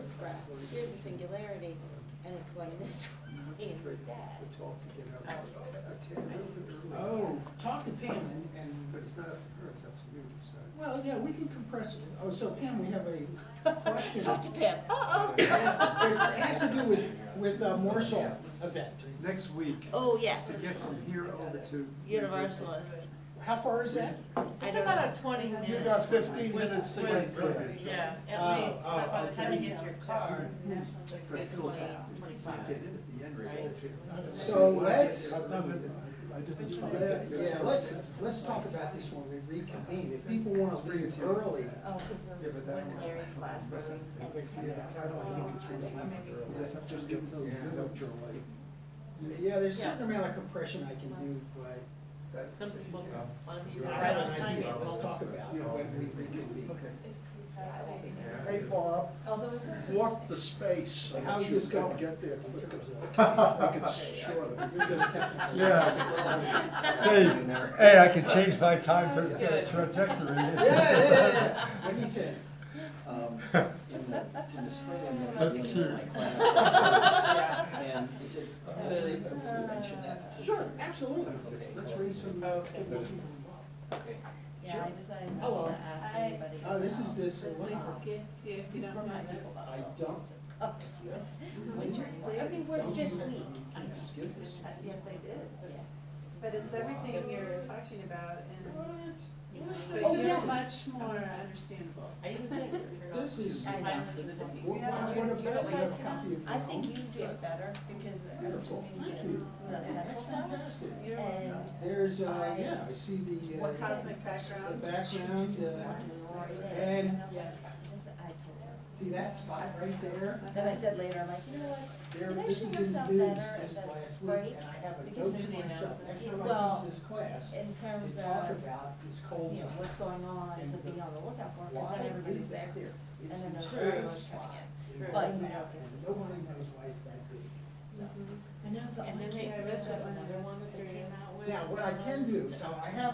this route, here's a singularity, and it's going this way instead. Oh, talk to Pam and, But it's not up to her, it's up to you, so. well, yeah, we can compress it. Oh, so Pam, we have a question. Talk to Pam. Uh-oh. It has to do with Morsel event. Next week, Oh, yes, to get from here over to. Universalist. How far is that? I It's don't about know. a 20-minute. You got 15 minutes to get there. Yeah, Oh, at least, oh, but by the time you okay. get to your car, it's But good it fills 20, out. You 25. can't get in at the end, right? So let's, I've done it, I didn't try yeah, let's talk about this when we reconvene. If people wanna leave early, Oh, because of when Larry's class was in the 10 minutes. I don't think it's enough early. Just get those village early. yeah, there's a certain amount of compression I can do, but Some people want to be. I have an idea. Let's talk about it when we reconvene. Okay. Hey, Bob, Although, walk the space so How's that you this can going? get there quicker. Make it shorter. Yeah. Say, hey, I can change my time trajectory. Yeah. What he said. In the spring, I'm gonna That's be in cute. my class. And is it good for me to mention that? Sure, absolutely. Let's raise some. Okay. Okay. yeah, I decided not Hello. to ask anybody. Oh, this is this. It's like a gift to you if you don't mind. I don't. Cups. Winter. I think we're Don't you- fifth week. Can you just give this? Yes, I did, Yeah. but it's everything you're talking about, and, Oh, but you're yeah. much more understandable. I even think if you're not This too is- behind I know. for the cookie. What about you have a copy of? I think you do it better because Beautiful, thank you. the That's central class fantastic. and There's, yeah, I see the. What cosmic The background? background, and Yeah. see that spot right there? then I said later, I'm like, you know what? There, It this is actually in works out news better this at the last break, week, and I have a because note they're to the myself, announcement. next time I Well, teach this class, in terms to talk of, about this cold you know, zone. what's going on, And to be on the lookout for, because Why then everybody's is that there. there? It's And then the there's True. tourist everyone's spot. coming in. in But the you map, don't get and to nobody see knows why it's that big. So, and now the And only then they, campus this was that another one that they came out with. Now, what I can do, so I have,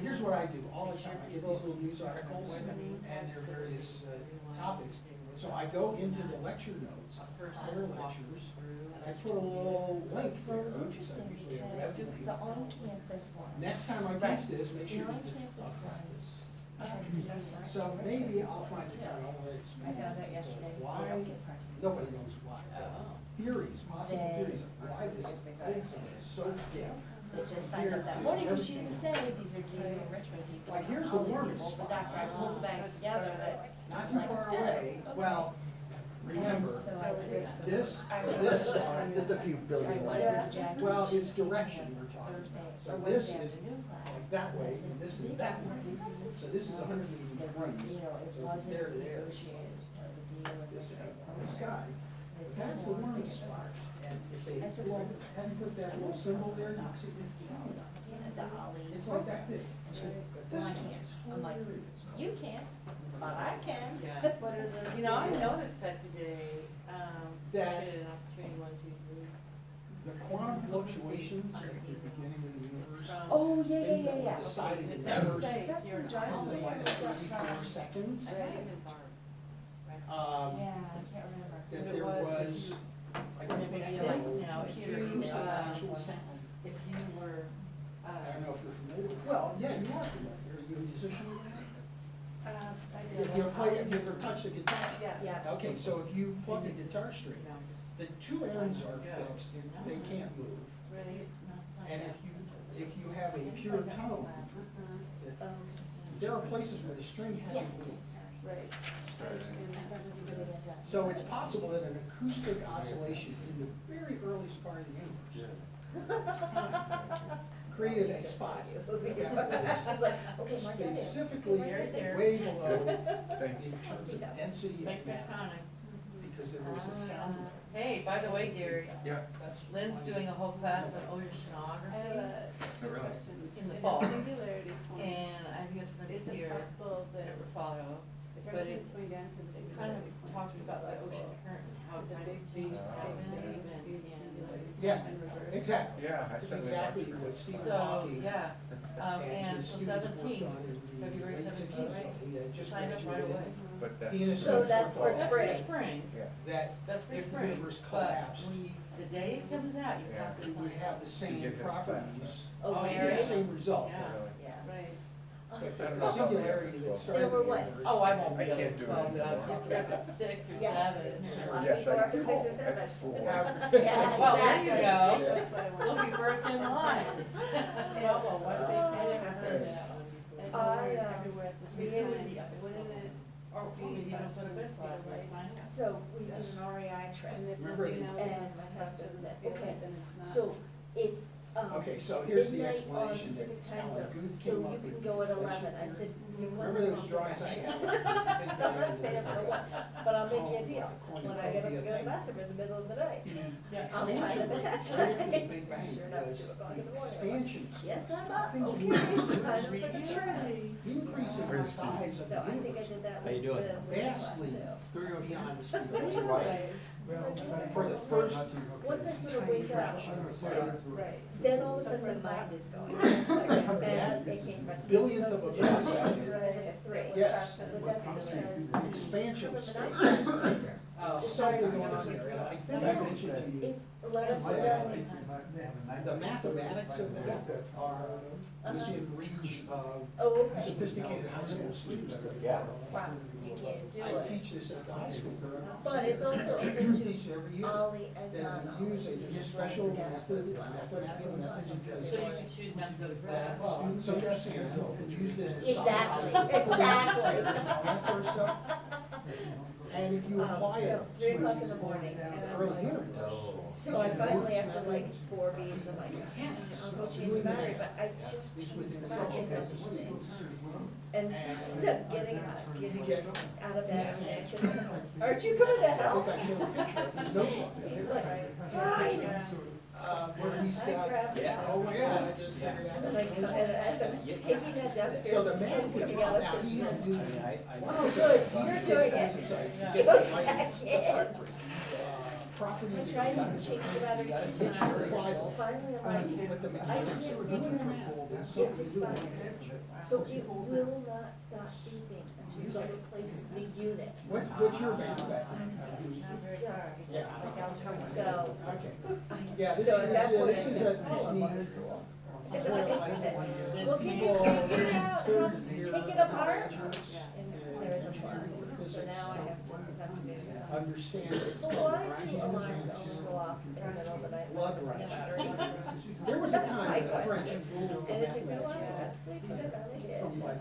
here's what I do, all the time, I get these little news articles, and their various topics. So I go into the lecture notes, higher lectures, and I put a little link Well, there, it was which is interesting usually a web because link. the on-campus one. Next time I Right. teach this, make The sure you on-campus talk about this. had to be done right. So maybe I'll find the time, I'll I explain found out yesterday. why, they don't get parking. nobody knows why. Oh. Theories, possible They- theories of why this cold zone is so big. They just signed up that morning, because she didn't say these are GU and Richmond people. Like, here's the Holly warmest people. It was spot. after I pulled the banks together that. Not too far away, well, remember, So I would. this, I would- this, Just a few I building would lines. have Jackie well, teach it's direction we're talking Thursday about. So or this Wednesday is afternoon class. like that way, That's and this the is big that one. way. So this is 180 They degrees. weren't, you know, it So it's wasn't there to there. negotiated, the deal with This, the. the sky, but that's the warmest spot. And if they I said, well, hadn't put that little symbol there, you see, it's Canada. The Ollie. It's like that big. And she was, But well, this I one can't. is I'm like, hilarious. you can't, but I can. Yeah. What are the? You know, I noticed that today, That- did an opportunity, 1, 2, 3. The quantum fluctuations at the beginning of the universe, From- Oh, yeah, yeah, things that yeah, were yeah. decided in It the does first say Except you're for not Jocelyn. only- like 34 seconds. I might have been Barb. Right. Yeah, I can't remember. That It there was- was, I guess, Maybe what it echo, is now, if computer you, use of actual sound. If you were, I don't know if you're familiar. Well, yeah, you are familiar. Are you a musician? I You did. ever played, have you ever touched a guitar? Yeah. Yeah. Okay, so if you plug a guitar string, you know, just. the two ends are fixed, they can't move. Really? It's not And something. if you have a pure tone, Uh-huh. there are places where the string hasn't moved. Right. So it's possible that an acoustic oscillation in the very earliest part of the universe created a spot that was She's like, okay, my dad is. specifically Right there. way below in terms of density of Think matter, tectonics. because there was a sound. Hey, by the way, Gary, Yeah. That's Lynn's why- doing a whole class on I have oceanography, two really? questions. In the a fall. singularity point, and I think it's gonna is be it here possible at that Refalo. if But everything's it- going down to the It kind of singularity point, talks about the ocean current and how the kind big of change changes happen, happen there's and, gonna be the singularity Yeah, point in reverse. exactly. Yeah, I That's certainly exactly watched what it. Stephen So, Hawking yeah, and and his so students worked 17th, on in the February late 17th, 60s. right? He just Signed up right graduated away. But that's. in a So sense, that's for That's spring. for spring, that that's for if the spring, rivers but collapsed, when you, the day it comes out, you have to we sign. would have the To same get this properties, passed. Oh, Oh, where the is? same result. Yeah. Yeah. Right. But the singularity that started. Over the what? rivers- Oh, I won't be I able can't to do twelve, it but I'll anymore. get up at 6 or Yeah. 7. So- Yes, I People do. are up to 6 or 7. At 4. Yeah, Well, there you exactly. go. That's what I You'll want. be first in line. Well, what a big I thing. never heard that one. And I, they're everywhere at the same Beginning, time. wouldn't it, or maybe you don't put a best spot, right? So we did an REI trip, And if Remember nothing the- else and is my has husband to said, spirit, okay, then it's not. so it's, Okay, so here's the midnight on explanation Pacific that time Alan zone, Guth so came up you with. can go at the 11, I inflation said, you want Remember to those drawings I had? I'm not staying up till 1, but I'll make you a deal, Corny when I get up to go to the thing. bathroom in the middle of the night. Yeah. I'll sign Expansion up at that rate, right after the time. Big Bang, Sure enough, was 2 o'clock the in the morning. expansion. Yes, I'm up, Things okay, were sign up for the huge, trip. increasing the size of So I the think I universe did that How with you doing? the class vastly too. beyond the speed Where's your of wife? Right, For the first Once I sort of tiny wake up, fraction of a second. right. then all of a sudden my mind is going. And it came much. Billionth of a So millisecond. I was like a 3. Yes. But that's because. Expansion Remember state. the night? Oh. Something going on there, and I think I mentioned to you, It let us know. the mathematics of that are within reach of Oh, okay. sophisticated high school students. Yeah. Wow, you can't do I it. teach this at the high school. But it's also I open teach it every to year. Ollie and Then Donna. we use a special method, mathematical method in So you physics. can choose not to go to class. Students understand and use this to solve Exactly, problems. exactly. All that sort of stuff. And if you apply it 3 to o'clock in the morning. and I'm early like- universe. So I finally, after like 4 beats, I'm like, I'll go change the battery, but I just It's changed within the the battery social this morning. sciences. And so getting out of bed, and I said, aren't you going to I help? think I showed a picture of his notebook. He's like, fine. Where he's I got, grabbed his. oh yeah, I just figured And out. like, and as I'm taking that downstairs, So the the man sun's would coming drop out, out, it's he just had to do. oh, good, you're doing it. Insights to Go get the back right in. property. I tried to change the battery 2 times, finally I'm like, But the I mechanics can't are figure doing it it. out. So It's we do it. expired. So it will not stop beeping until you replace the unit. What's your battery? Yeah. So, Okay. Yeah, this so at that point, I is a said, oh, I'm going to technique. school. And then I said, well, can you figure it out, how to take it apart? And there is a part. So now I have to do some. Understand it's Well, called why do grinding alarms mechanics. only go off in the middle of the night? Blood when there's a rush. battery? There was a time in the French ruled And it took me a while to go to sleep, but I finally did. from like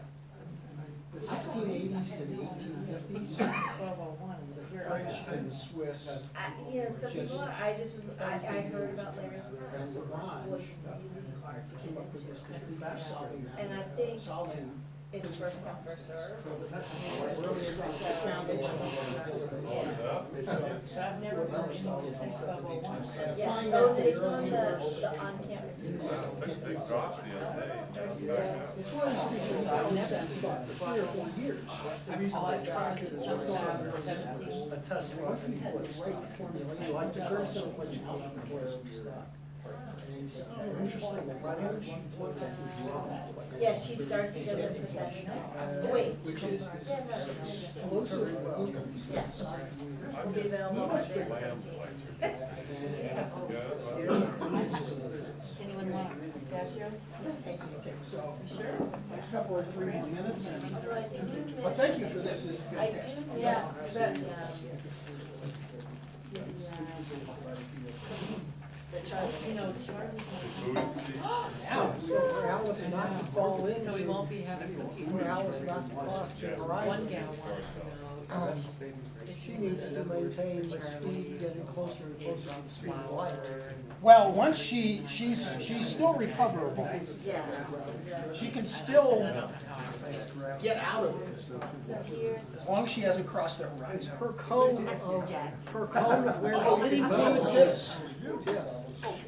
the 1680s to the 1850s. 1201. The French and the Swiss. You know, some people, I just was, I heard about Larry's class, The Ron was really hard to came get up with this into. technique for solving that. And I think Solving. it's first come, first served. Really about the foundation of So I've never really. it. Yeah, Applying oh, that to it's early on universe. the on-campus. It's one of those things that I've known for 3 or 4 years. The reason I back to this was A Tesla. once he had the right formulation, like the very simple question, algebra, where and he said, oh, interesting, why don't you look at the draw? Yeah, Darcy does it this afternoon. Wait. Which is this explosive increase in the size of the universe. Will be available Monday the 17th. Anyone want pistachio? Okay, so, a couple or 3 more minutes, and, Otherwise, 2 minutes. but thank you for this, this is I fantastic. do, yes, but, You know, For Alice not to fall in. so we won't be having For Alice not to cross the one horizon. gal wants to know. She needs to maintain the speed, getting closer and closer to the speed of light. Well, once she's still recoverable. yeah. She can still get out of it, So here's. as long as she hasn't crossed the horizon. Her cone of where Oh, it they includes this, Yes.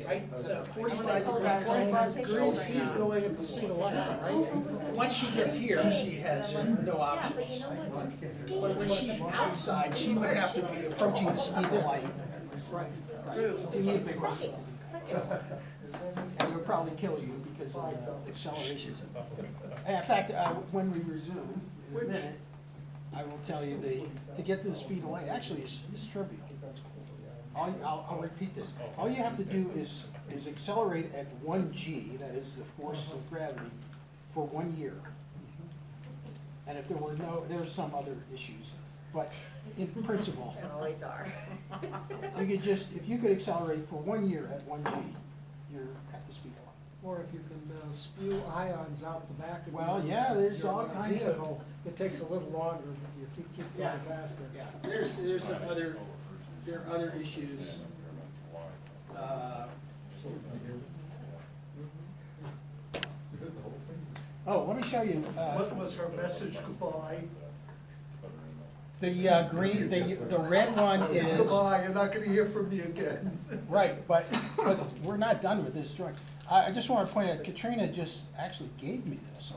right? The 45 45 degrees. degrees, she's going at the speed of light, right? Once she gets here, she has no Yeah, options. but you know what? But when she's outside, she would have to be approaching the speed of light. Right. Second. And it would probably kill you because of the accelerations. In fact, when we resume in a minute, I will tell you, to get to the speed of light, actually, it's trivial. I'll repeat this. All you have to do is accelerate at 1 g, that is the force of gravity, for 1 year. And if there's some other issues, but in principle, There always are. if you could accelerate for 1 year at 1 g, you're at the speed of light. Or if you can spew ions out the back of Well, your- yeah, there's your all kinds of- vehicle. It takes a little longer, but you keep going faster. Yeah, there's some other, there are other issues. Oh, let me show you, What was her message, goodbye? the green, the red one is, Goodbye, you're not gonna hear from me again. right, but we're not done with this drawing. I just want to point out, Katrina just actually gave me this,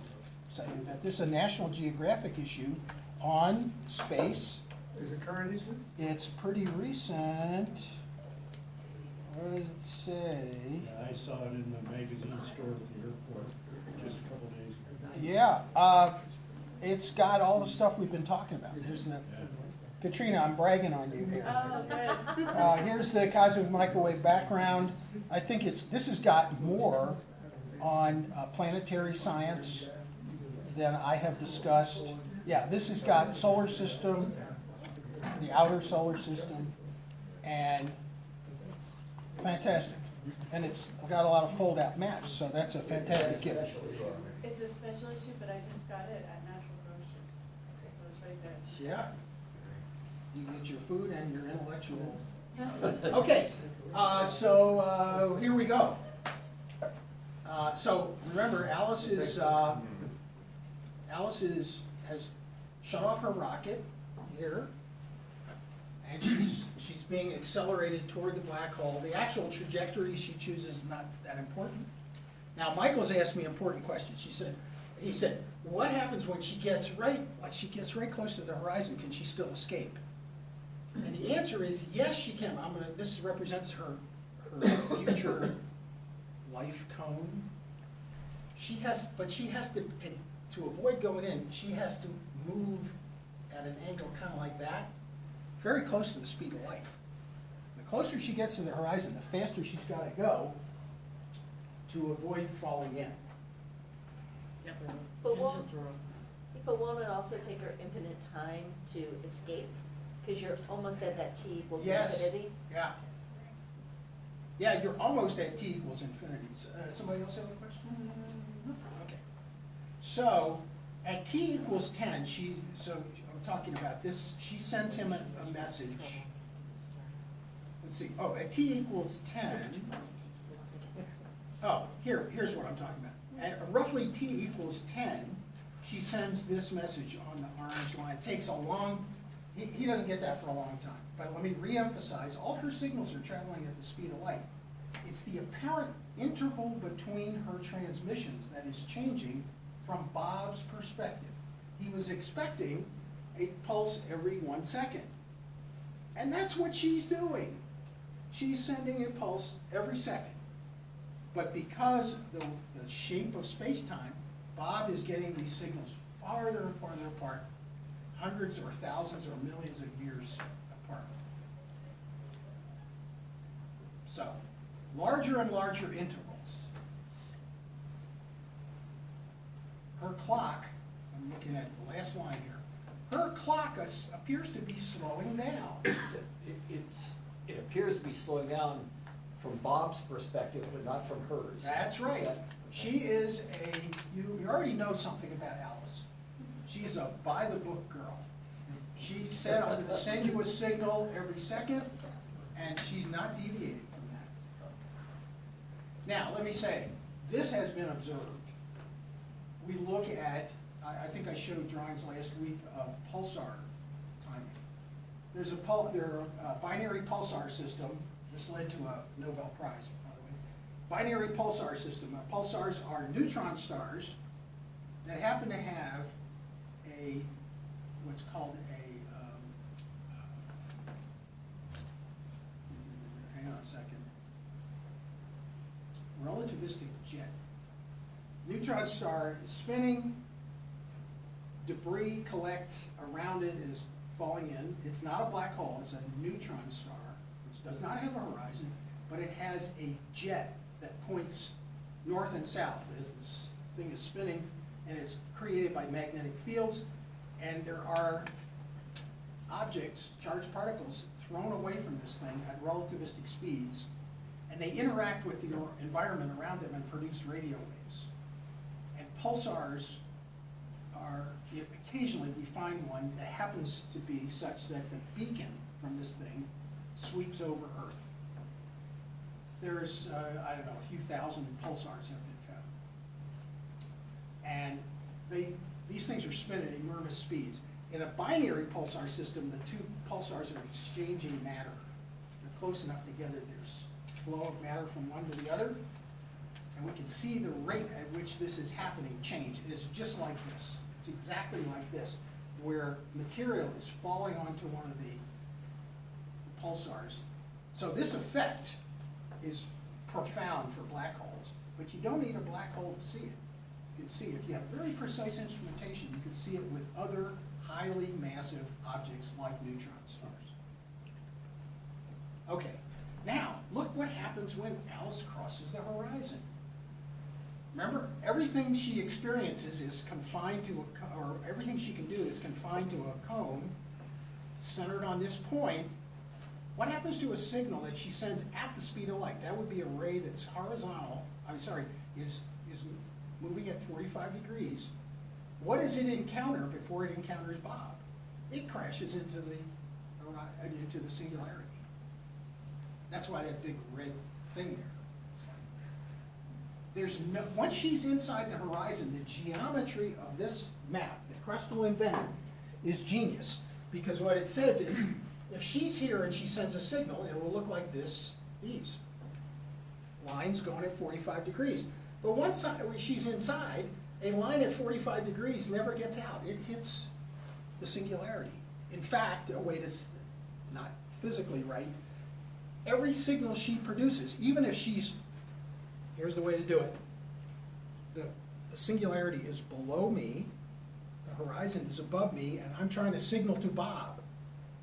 saying that this is a National Geographic issue on space. Is it current issue? It's pretty recent. What does it say? Yeah, I saw it in the magazine store at the airport just a couple days ago. Yeah, it's got all the stuff we've been talking about. There's the, Katrina, I'm bragging on you here. Oh, good. Here's the cosmic microwave background. I think this has got more on planetary science than I have discussed. Yeah, this has got solar system, the outer solar system, and fantastic. And it's got a lot of fold-out maps, so that's a fantastic gift. It's a special issue, but I just got it at Natural Grocers, so it's right there. Yeah. You get your food and your intellectual. Okay, so here we go. So remember, Alice has shut off her rocket here, and she's being accelerated toward the black hole. The actual trajectory she chooses is not that important. Now, Michael's asked me important questions. He said, what happens when she gets right close to the horizon? Can she still escape? And the answer is yes, she can. This represents her future life cone. But she has to avoid going in, she has to move at an angle kind of like that, very close to the speed of light. The closer she gets to the horizon, the faster she's got to go to avoid falling in. But won't it also take her infinite time to escape? Because you're almost at that t equals Yes. infinity. Yeah. Yeah, you're almost at t equals infinity. Somebody else have a question? Okay. So, at t equals 10, I'm talking about this, she sends him a message. Let's see, at t equals 10, here's what I'm talking about. At roughly t equals 10, she sends this message on the orange line. It takes a long, he doesn't get that for a long time. But let me reemphasize, all her signals are traveling at the speed of light. It's the apparent interval between her transmissions that is changing from Bob's perspective. He was expecting a pulse every 1 second. And that's what she's doing. She's sending a pulse every second. But because of the shape of space-time, Bob is getting these signals farther and farther apart, hundreds or thousands or millions of years apart. So, larger and larger intervals. Her clock, I'm looking at the last line here, her clock appears to be slowing down. It appears to be slowing down from Bob's perspective, but not from hers. That's right. She is you already know something about Alice. She's a by-the-book girl. She said, I'm going to send you a signal every second, and she's not deviating from that. Now, let me say, this has been observed. We look at, I think I showed drawings last week of pulsar timing. There are a binary pulsar system. This led to a Nobel Prize, by the way. Binary pulsar system. Pulsars are neutron stars that happen to have what's called hang on a second, relativistic jet. Neutron star is spinning, debris collects around it, is falling in. It's not a black hole, it's a neutron star, which does not have a horizon, but it has a jet that points north and south as this thing is spinning, and it's created by magnetic fields, and there are objects, charged particles, thrown away from this thing at relativistic speeds, and they interact with the environment around them and produce radio waves. And pulsars are, occasionally we find one that happens to be such that the beacon from this thing sweeps over Earth. There's, I don't know, a few thousand pulsars have been found. And these things are spinning at enormous speeds. In a binary pulsar system, the two pulsars are exchanging matter. They're close enough together, there's flow of matter from one to the other. And we can see the rate at which this is happening change. It is just like this. It's exactly like this, where material is falling onto one of the pulsars. So this effect is profound for black holes, but you don't need a black hole to see it. You can see, if you have very precise instrumentation, you can see it with other highly massive objects like neutron stars. Okay, now look what happens when Alice crosses the horizon. Remember, everything she experiences is confined to or everything she can do is confined to a cone centered on this point. What happens to a signal that she sends at the speed of light? That would be a ray that's horizontal, is moving at 45 degrees. What does it encounter before it encounters Bob? It crashes into the singularity. That's why that big red thing there. There's no, once she's inside the horizon, the geometry of this map that Krestel invented is genius. Because what it says is, if she's here and she sends a signal, it will look like this, these lines going at 45 degrees. But once she's inside, a line at 45 degrees never gets out. It hits the singularity. In fact, a way that's not physically right, every signal she produces, even if she's, here's the way to do it. The singularity is below me, the horizon is above me, and I'm trying to signal to Bob.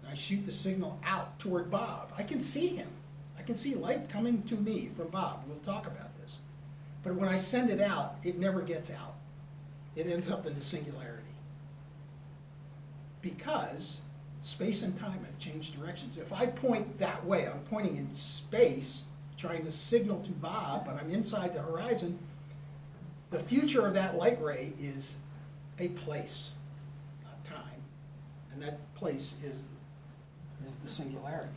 And I shoot the signal out toward Bob. I can see him. I can see light coming to me from Bob. We'll talk about this. But when I send it out, it never gets out. It ends up in the singularity. Because space and time have changed directions. If I point that way, I'm pointing in space, trying to signal to Bob, but I'm inside the horizon, the future of that light ray is a place, not time. And that place is the singularity.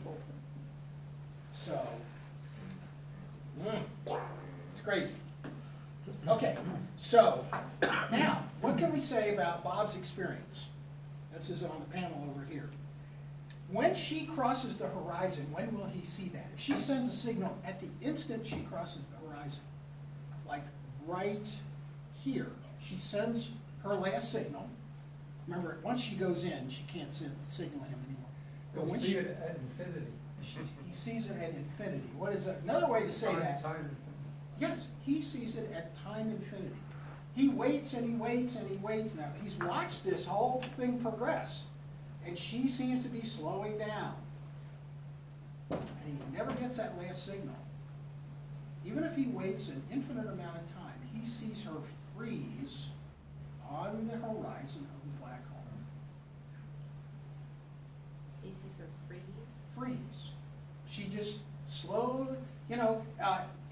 So, it's crazy. Okay, so now, what can we say about Bob's experience? This is on the panel over here. When she crosses the horizon, when will he see that? If she sends a signal at the instant she crosses the horizon, like right here, she sends her last signal. Remember, once she goes in, she can't signal him anymore. But You'll when see she, it at infinity. he sees it at infinity. What is that? Another way to say that? Time. Yes, he sees it at time infinity. He waits and he waits and he waits now. He's watched this whole thing progress, and she seems to be slowing down. And he never gets that last signal. Even if he waits an infinite amount of time, he sees her freeze on the horizon of the black hole. He sees her freeze? Freeze. She just slowly,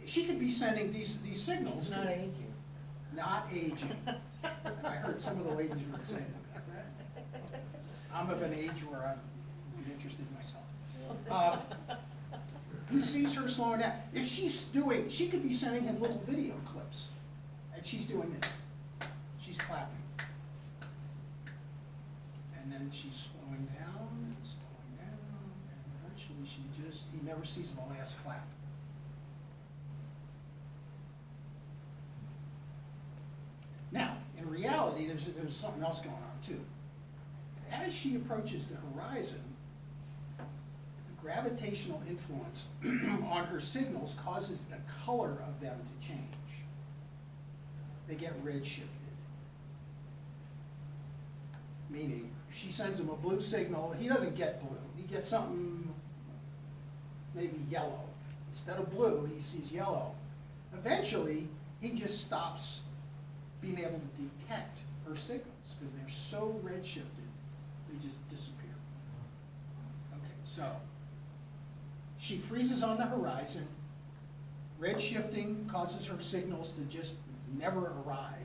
she could be sending these signals. He's not aging. Not aging. I heard some of the ladies were saying about that. I'm of an age where I'm interested myself. He sees her slowing down. If she's doing, she could be sending him little video clips, and she's doing this. She's clapping. And then she's slowing down, and eventually he never sees the last clap. Now, in reality, there's something else going on too. As she approaches the horizon, the gravitational influence on her signals causes the color of them to change. They get red shifted. Meaning, she sends him a blue signal, he doesn't get blue, he gets something maybe yellow. Instead of blue, he sees yellow. Eventually, he just stops being able to detect her signals, because they're so redshifted, they just disappear. Okay, so, she freezes on the horizon, redshifting causes her signals to just never arrive.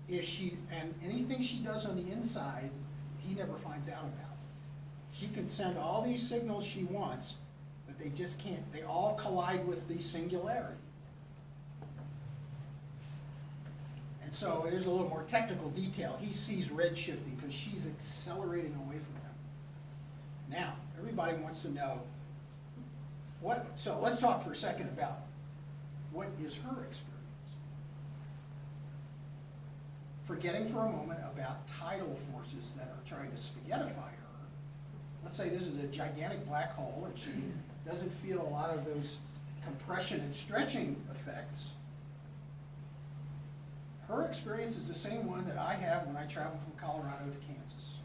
And anything she does on the inside, he never finds out about. She can send all these signals she wants, but they just can't, they all collide with the singularity. And so there's a little more technical detail. He sees redshifting because she's accelerating away from him. Now, everybody wants to know so let's talk for a second about what is her experience. Forgetting for a moment about tidal forces that are trying to spaghettify her. Let's say this is a gigantic black hole and she doesn't feel a lot of those compression and stretching effects. Her experience is the same one that I have when I travel from Colorado to Kansas.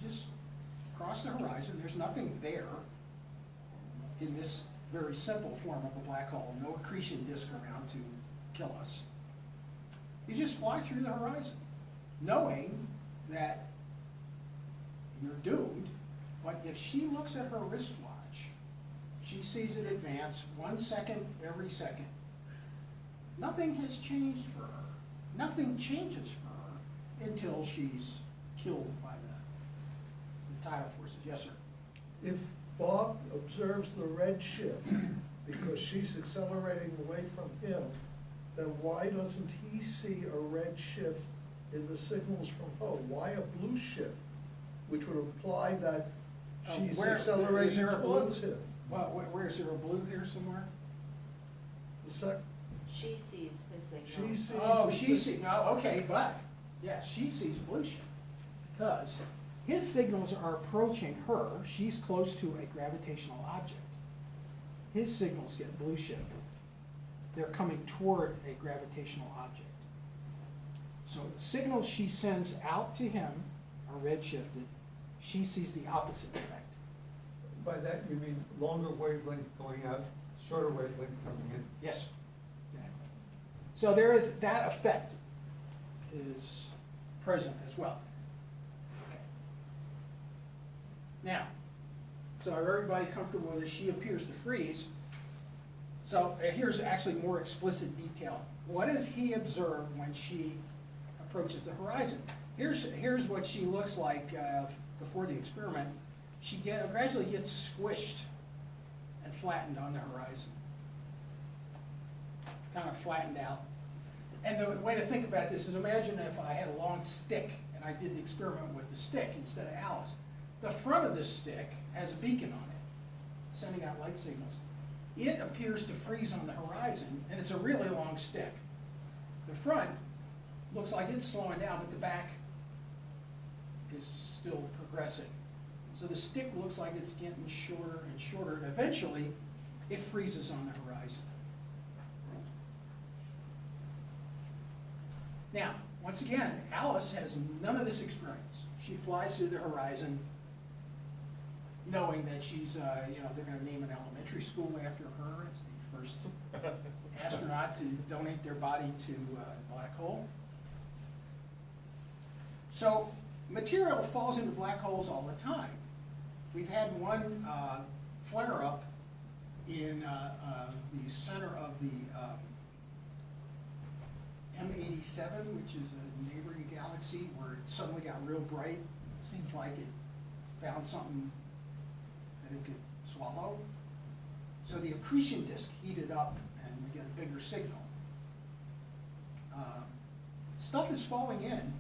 You just cross the horizon, there's nothing there in this very simple form of a black hole, no accretion disk around to kill us. You just fly through the horizon, knowing that you're doomed, but if she looks at her wristwatch, she sees it advance 1 second every second. Nothing has changed for her. Nothing changes for her until she's killed by the tidal forces. Yes, sir? If Bob observes the red shift because she's accelerating away from him, then why doesn't he see a red shift in the signals from her? Why a blue shift, which would imply that she's Is accelerating there a blue? towards him? Well, where is there a blue here somewhere? She sees his signal. She sees. Oh, the she sig- sees, okay, but, yeah, she sees blue shift. Because his signals are approaching her, she's close to a gravitational object. His signals get blue shifted. They're coming toward a gravitational object. So the signals she sends out to him are redshifted. She sees the opposite effect. By that, you mean longer wavelength going out, shorter wavelength coming in? Yes, exactly. So there is, that effect is present as well. Okay. Now, so are everybody comfortable with this? She appears to freeze. So here's actually more explicit detail. What does he observe when she approaches the horizon? Here's what she looks like before the experiment. She gradually gets squished and flattened on the horizon. Kind of flattened out. And the way to think about this is imagine if I had a long stick and I did the experiment with the stick instead of Alice. The front of this stick has a beacon on it, sending out light signals. It appears to freeze on the horizon, and it's a really long stick. The front looks like it's slowing down, but the back is still progressing. So the stick looks like it's getting shorter and shorter, and eventually it freezes on the horizon. Now, once again, Alice has none of this experience. She flies through the horizon knowing that she's, they're going to name an elementary school after her. It's the first astronaut to donate their body to a black hole. So material falls into black holes all the time. We've had one flare-up in the center of the M87, which is a neighboring galaxy, where it suddenly got real bright. Seems like it found something that it could swallow. So the accretion disk heated up and we get a bigger signal. Stuff is falling in,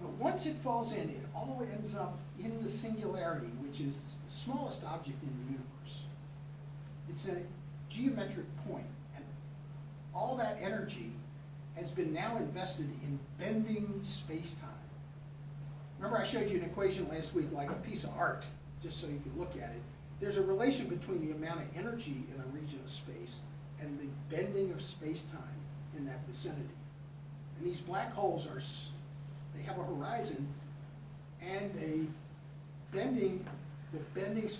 but once it falls in, it all ends up in the singularity, which is the smallest object in the universe. It's a geometric point, and all that energy has been now invested in bending space-time. Remember I showed you an equation last week, like a piece of art, just so you could look at it. There's a relation between the amount of energy in a region of space and the bending of space-time in that vicinity. And these black holes are they have a horizon and the bending space